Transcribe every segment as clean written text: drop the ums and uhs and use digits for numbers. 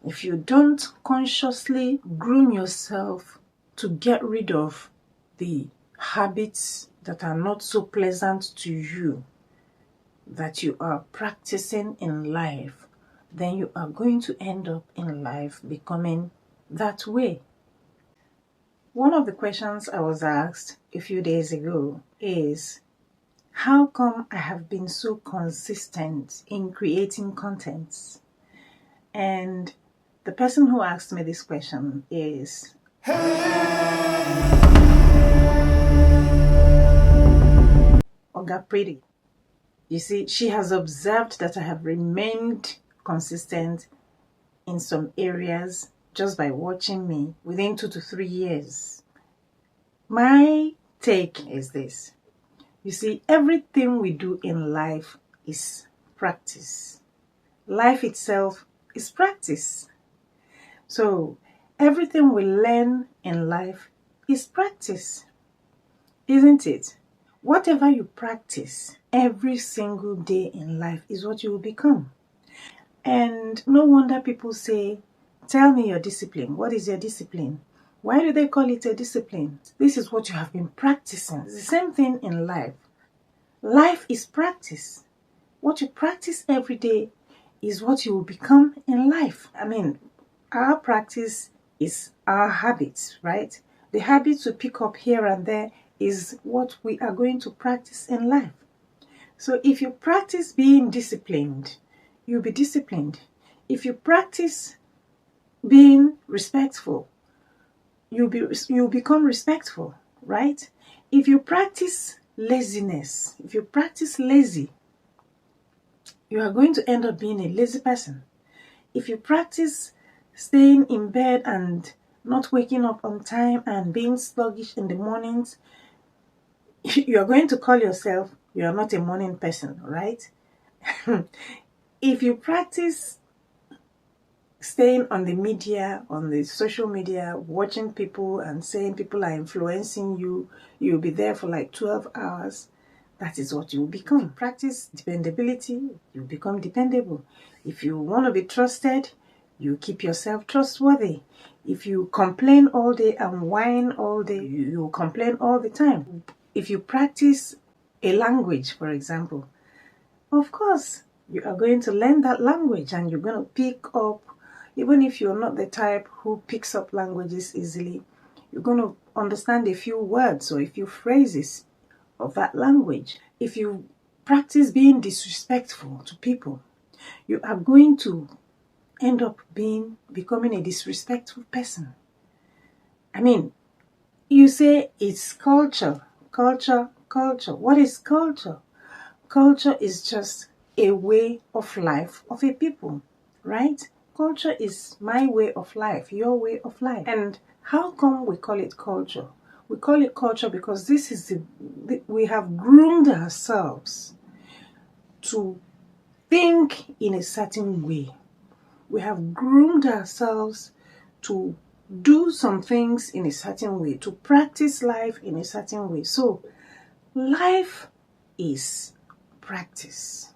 if you don't consciously groom yourself to get rid of the habits that are not so pleasant to you, that you are practicing in life, then you are going to end up in life becoming that way. One of the questions I was asked a few days ago is, how come I have been so consistent in creating contents? And the person who asked me this question is Oga Pretty. You see, she has observed that I have remained consistent in some areas just by watching me within 2 to 3 years. My take is this. You see, everything we do in life is practice. Life itself is practice. So everything we learn in life is practice, isn't it? Whatever you practice every single day in life is what you will become. And no wonder people say, tell me your discipline. What is your discipline? Why do they call it a discipline? This is what you have been practicing. It's the same thing in life. Life is practice. What you practice every day is what you will become in life. I mean, our practice is our habits, right? The habits we pick up here and there is what we are going to practice in life. So if you practice being disciplined, you'll be disciplined. If you practice being respectful, you'll become respectful, right? If you practice laziness, if you practice lazy, you are going to end up being a lazy person. If you practice staying in bed and not waking up on time and being sluggish in the mornings, you are going to call yourself, you are not a morning person, right? If you practice staying on the media, on the social media, watching people and saying people are influencing you, you'll be there for like 12 hours, that is what you will become. Practice dependability, you become dependable. If you want to be trusted, you keep yourself trustworthy. If you complain all day and whine all day, you complain all the time. If you practice a language, for example, of course, you are going to learn that language and you're going to pick up, even if you're not the type who picks up languages easily, you're going to understand a few words or a few phrases of that language. If you practice being disrespectful to people, you are going to end up becoming a disrespectful person. I mean, you say it's culture. What is culture? Culture is just a way of life of a people, right? Culture is my way of life, your way of life. And how come we call it culture? We call it culture because this is we have groomed ourselves to think in a certain way. We have groomed ourselves to do some things in a certain way, to practice life in a certain way. So life is practice.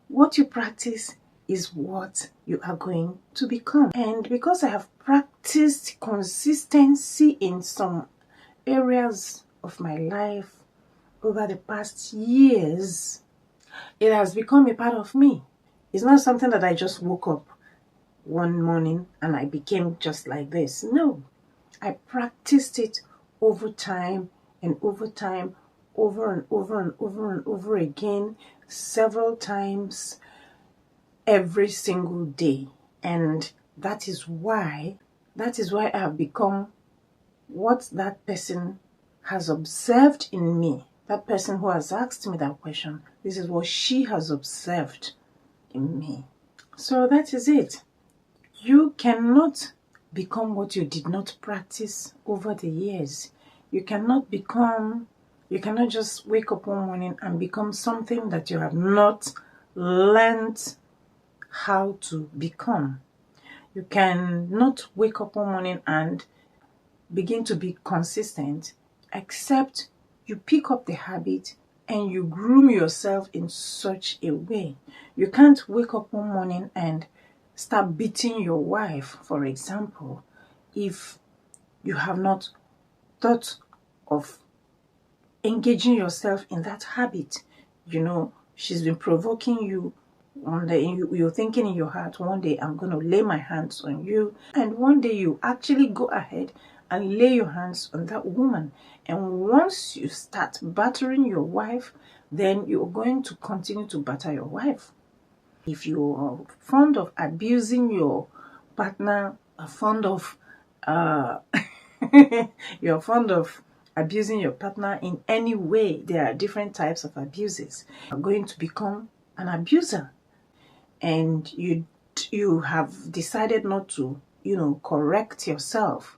What you practice is what you are going to become. And because I have practiced consistency in some areas of my life over the past years, it has become a part of me. It's not something that I just woke up one morning and I became just like this. No, I practiced it over time and over time, over and over and over and over again, several times every single day. And that is why I have become what that person has observed in me. That person who has asked me that question, this is what she has observed in me. So that is it. You cannot become what you did not practice over the years. You cannot just wake up one morning and become something that you have not learned how to become. You cannot wake up one morning and begin to be consistent except you pick up the habit and you groom yourself in such a way. You can't wake up one morning and start beating your wife, for example, if you have not thought of engaging yourself in that habit. You know, she's been provoking you. One day you're thinking in your heart, one day I'm going to lay my hands on you. And one day you actually go ahead and lay your hands on that woman. And once you start battering your wife, then you're going to continue to batter your wife. If you're fond of abusing your partner, fond of you're fond of abusing your partner in any way, there are different types of abuses. You're going to become an abuser, and you have decided not to, correct yourself.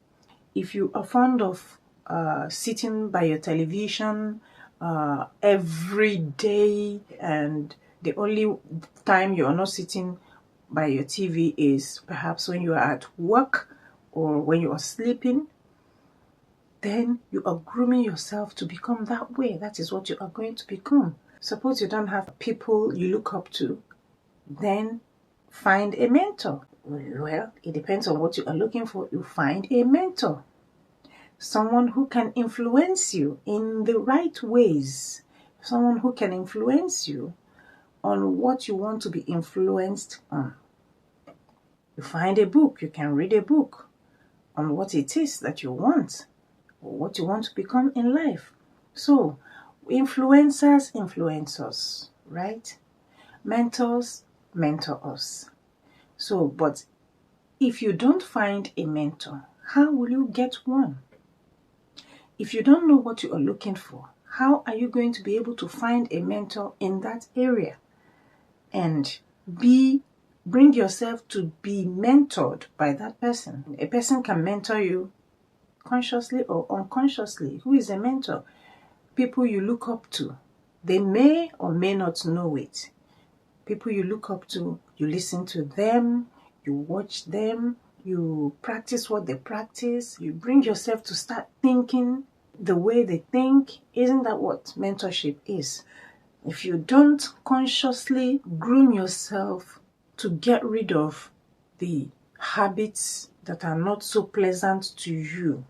If you are fond of sitting by your television every day, and the only time you are not sitting by your TV is perhaps when you are at work or when you are sleeping, then you are grooming yourself to become that way. That is what you are going to become. Suppose you don't have people you look up to, then find a mentor. Well, it depends on what you are looking for. You find a mentor. Someone who can influence you in the right ways. Someone who can influence you on what you want to be influenced on. You find a book. You can read a book on what it is that you want, or what you want to become in life. So, influencers influence us, right? Mentors mentor us. So, but if you don't find a mentor, how will you get one? If you don't know what you are looking for, how are you going to be able to find a mentor in that area and bring yourself to be mentored by that person? A person can mentor you consciously or unconsciously. Who is a mentor? People you look up to. They may or may not know it. People you look up to, you listen to them, you watch them, you practice what they practice, you bring yourself to start thinking the way they think. Isn't that what mentorship is? If you don't consciously groom yourself to get rid of the habits that are not so pleasant to you,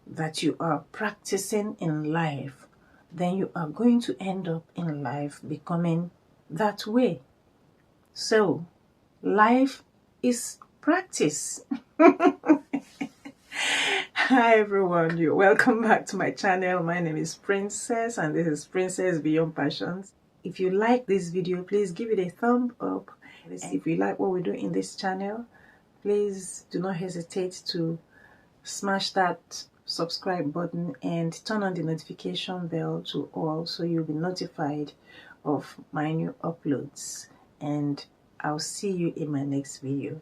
that you are practicing in life, then you are going to end up in life becoming that way. So, life is practice. Hi everyone, you're welcome back to my channel. My name is Princess and this is Princess Beyond Passions. If you like this video, please give it a thumb up. And if you like what we do in this channel, please do not hesitate to smash that subscribe button and turn on the notification bell to all, so you'll be notified of my new uploads. And I'll see you in my next video.